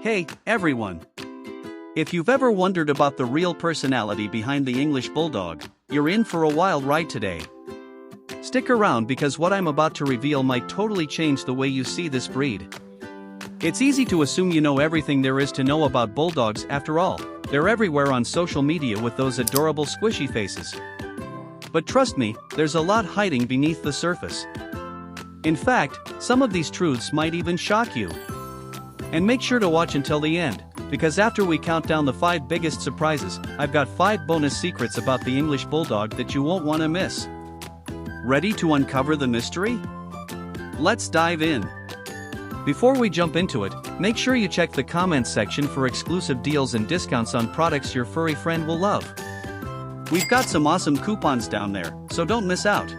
Hey, everyone! If you've ever wondered about the real personality behind the English Bulldog, you're in for a wild ride today. Stick around because what I'm about to reveal might totally change the way you see this breed. It's easy to assume you know everything there is to know about Bulldogs. After all, they're everywhere on social media with those adorable squishy faces. But trust me, there's a lot hiding beneath the surface. In fact, some of these truths might even shock you. And make sure to watch until the end, because after we count down the 5 biggest surprises, I've got 5 bonus secrets about the English Bulldog that you won't want to miss. Ready to uncover the mystery? Let's dive in. Before we jump into it, make sure you check the comments section for exclusive deals and discounts on products your furry friend will love. We've got some awesome coupons down there, so don't miss out.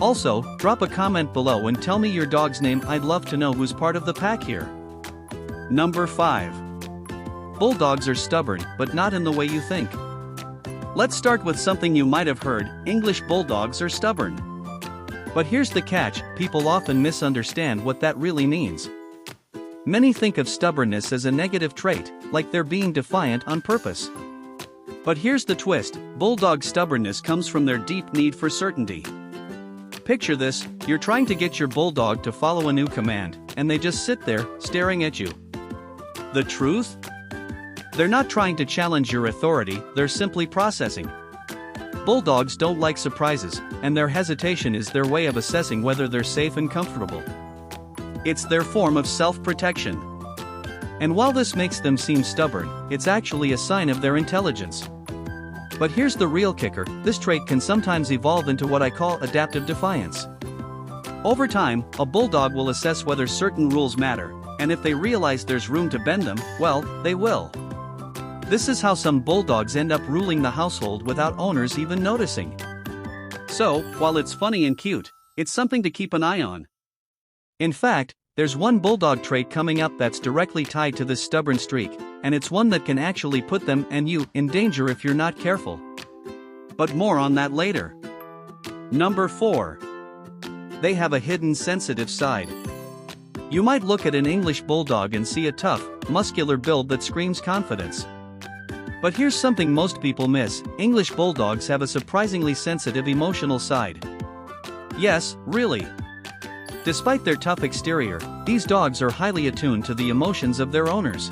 Also, drop a comment below and tell me your dog's name. I'd love to know who's part of the pack here. Number 5. Bulldogs are stubborn, but not in the way you think. Let's start with something you might have heard: English Bulldogs are stubborn. But here's the catch: people often misunderstand what that really means. Many think of stubbornness as a negative trait, like they're being defiant on purpose. But here's the twist: Bulldog stubbornness comes from their deep need for certainty. Picture this: you're trying to get your Bulldog to follow a new command, and they just sit there, staring at you. The truth? They're not trying to challenge your authority, they're simply processing. Bulldogs don't like surprises, and their hesitation is their way of assessing whether they're safe and comfortable. It's their form of self-protection. And while this makes them seem stubborn, it's actually a sign of their intelligence. But here's the real kicker: this trait can sometimes evolve into what I call adaptive defiance. Over time, a Bulldog will assess whether certain rules matter, and if they realize there's room to bend them, well, they will. This is how some Bulldogs end up ruling the household without owners even noticing. So, while it's funny and cute, it's something to keep an eye on. In fact, there's one Bulldog trait coming up that's directly tied to this stubborn streak, and it's one that can actually put them and you in danger if you're not careful. But more on that later. Number 4. They have a hidden sensitive side. You might look at an English Bulldog and see a tough, muscular build that screams confidence. But here's something most people miss: English Bulldogs have a surprisingly sensitive emotional side. Yes, really. Despite their tough exterior, these dogs are highly attuned to the emotions of their owners.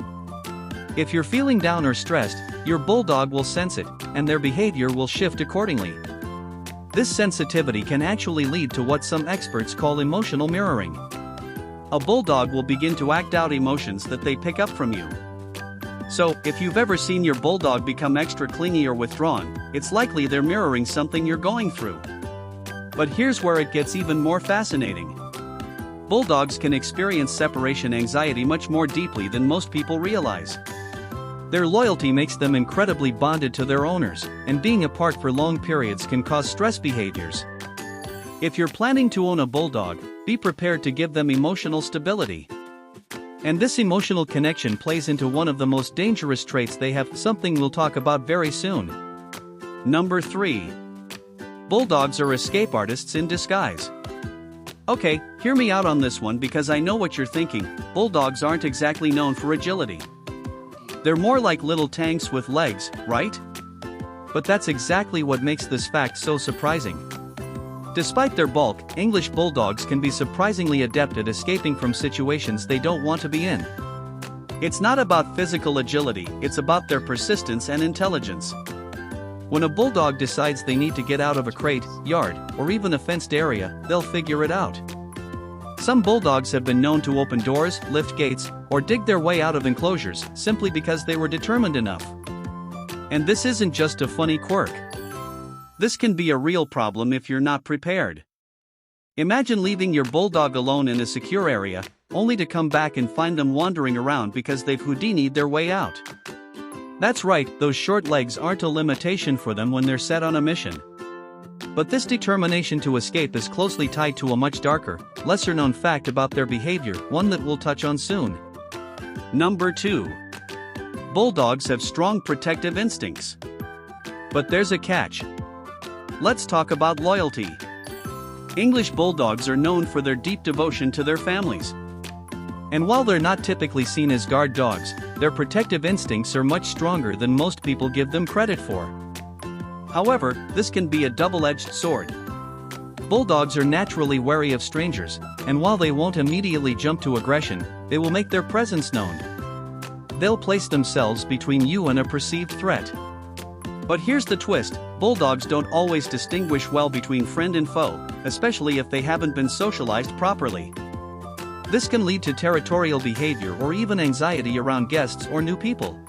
If you're feeling down or stressed, your Bulldog will sense it, and their behavior will shift accordingly. This sensitivity can actually lead to what some experts call emotional mirroring. A Bulldog will begin to act out emotions that they pick up from you. So, if you've ever seen your Bulldog become extra clingy or withdrawn, it's likely they're mirroring something you're going through. But here's where it gets even more fascinating. Bulldogs can experience separation anxiety much more deeply than most people realize. Their loyalty makes them incredibly bonded to their owners, and being apart for long periods can cause stress behaviors. If you're planning to own a Bulldog, be prepared to give them emotional stability. And this emotional connection plays into one of the most dangerous traits they have, something we'll talk about very soon. Number 3. Bulldogs are escape artists in disguise. Okay, hear me out on this one because I know what you're thinking: Bulldogs aren't exactly known for agility. They're more like little tanks with legs, right? But that's exactly what makes this fact so surprising. Despite their bulk, English Bulldogs can be surprisingly adept at escaping from situations they don't want to be in. It's not about physical agility, it's about their persistence and intelligence. When a Bulldog decides they need to get out of a crate, yard, or even a fenced area, they'll figure it out. Some Bulldogs have been known to open doors, lift gates, or dig their way out of enclosures simply because they were determined enough. And this isn't just a funny quirk. This can be a real problem if you're not prepared. Imagine leaving your Bulldog alone in a secure area, only to come back and find them wandering around because they've Houdini'd their way out. That's right, those short legs aren't a limitation for them when they're set on a mission. But this determination to escape is closely tied to a much darker, lesser-known fact about their behavior, one that we'll touch on soon. Number 2. Bulldogs have strong protective instincts. But there's a catch. Let's talk about loyalty. English Bulldogs are known for their deep devotion to their families. And while they're not typically seen as guard dogs, their protective instincts are much stronger than most people give them credit for. However, this can be a double-edged sword. Bulldogs are naturally wary of strangers, and while they won't immediately jump to aggression, they will make their presence known. They'll place themselves between you and a perceived threat. But here's the twist: bulldogs don't always distinguish well between friend and foe, especially if they haven't been socialized properly. This can lead to territorial behavior or even anxiety around guests or new people.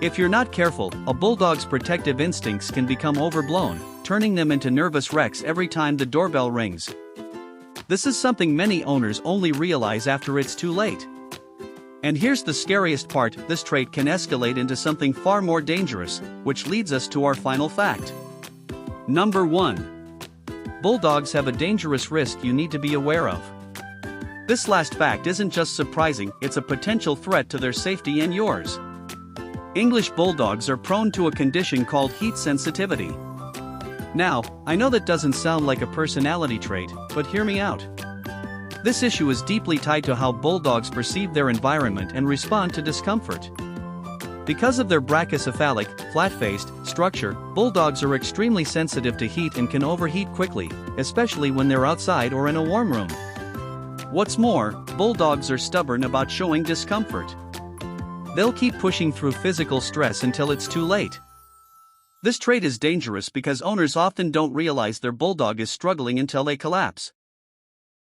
If you're not careful, a bulldog's protective instincts can become overblown, turning them into nervous wrecks every time the doorbell rings. This is something many owners only realize after it's too late. And here's the scariest part: this trait can escalate into something far more dangerous, which leads us to our final fact. Number 1. Bulldogs have a dangerous risk you need to be aware of. This last fact isn't just surprising, it's a potential threat to their safety and yours. English bulldogs are prone to a condition called heat sensitivity. Now, I know that doesn't sound like a personality trait, but hear me out. This issue is deeply tied to how bulldogs perceive their environment and respond to discomfort. Because of their brachycephalic, flat-faced structure, bulldogs are extremely sensitive to heat and can overheat quickly, especially when they're outside or in a warm room. What's more, bulldogs are stubborn about showing discomfort. They'll keep pushing through physical stress until it's too late. This trait is dangerous because owners often don't realize their bulldog is struggling until they collapse.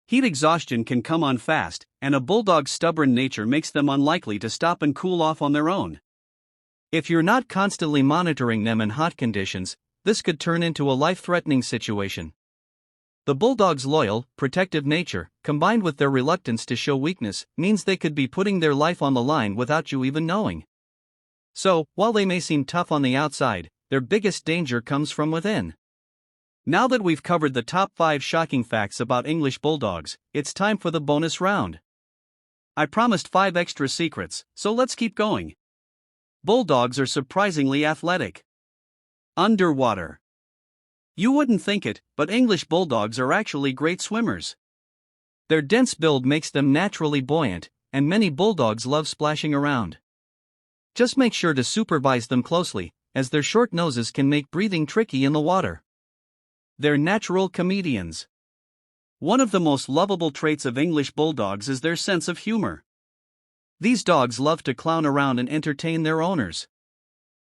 Heat exhaustion can come on fast, and a bulldog's stubborn nature makes them unlikely to stop and cool off on their own. If you're not constantly monitoring them in hot conditions, this could turn into a life-threatening situation. The bulldog's loyal, protective nature, combined with their reluctance to show weakness, means they could be putting their life on the line without you even knowing. So, while they may seem tough on the outside, their biggest danger comes from within. Now that we've covered the top 5 shocking facts about English bulldogs, it's time for the bonus round. I promised 5 extra secrets, so let's keep going. Bulldogs are surprisingly athletic. Underwater. You wouldn't think it, but English bulldogs are actually great swimmers. Their dense build makes them naturally buoyant, and many bulldogs love splashing around. Just make sure to supervise them closely, as their short noses can make breathing tricky in the water. They're natural comedians. One of the most lovable traits of English bulldogs is their sense of humor. These dogs love to clown around and entertain their owners.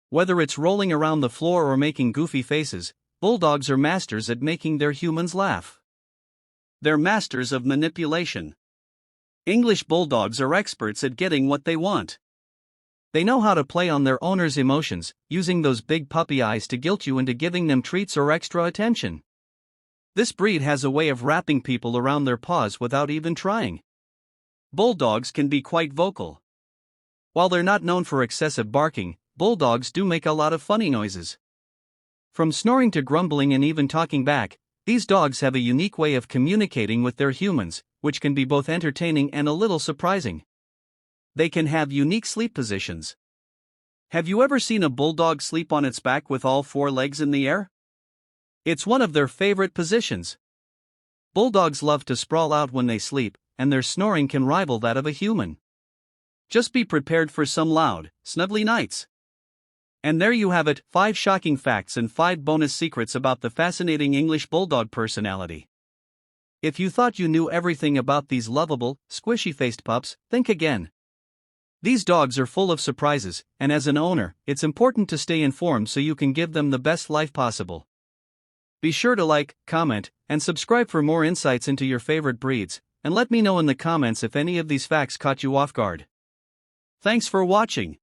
Whether it's rolling around the floor or making goofy faces, bulldogs are masters at making their humans laugh. They're masters of manipulation. English bulldogs are experts at getting what they want. They know how to play on their owner's emotions, using those big puppy eyes to guilt you into giving them treats or extra attention. This breed has a way of wrapping people around their paws without even trying. Bulldogs can be quite vocal. While they're not known for excessive barking, bulldogs do make a lot of funny noises. From snoring to grumbling and even talking back, these dogs have a unique way of communicating with their humans, which can be both entertaining and a little surprising. They can have unique sleep positions. Have you ever seen a bulldog sleep on its back with all 4 legs in the air? It's one of their favorite positions. Bulldogs love to sprawl out when they sleep, and their snoring can rival that of a human. Just be prepared for some loud, snuggly nights. And there you have it, 5 shocking facts and 5 bonus secrets about the fascinating English Bulldog personality. If you thought you knew everything about these lovable, squishy-faced pups, think again. These dogs are full of surprises, and as an owner, it's important to stay informed so you can give them the best life possible. Be sure to like, comment, and subscribe for more insights into your favorite breeds, and let me know in the comments if any of these facts caught you off guard. Thanks for watching.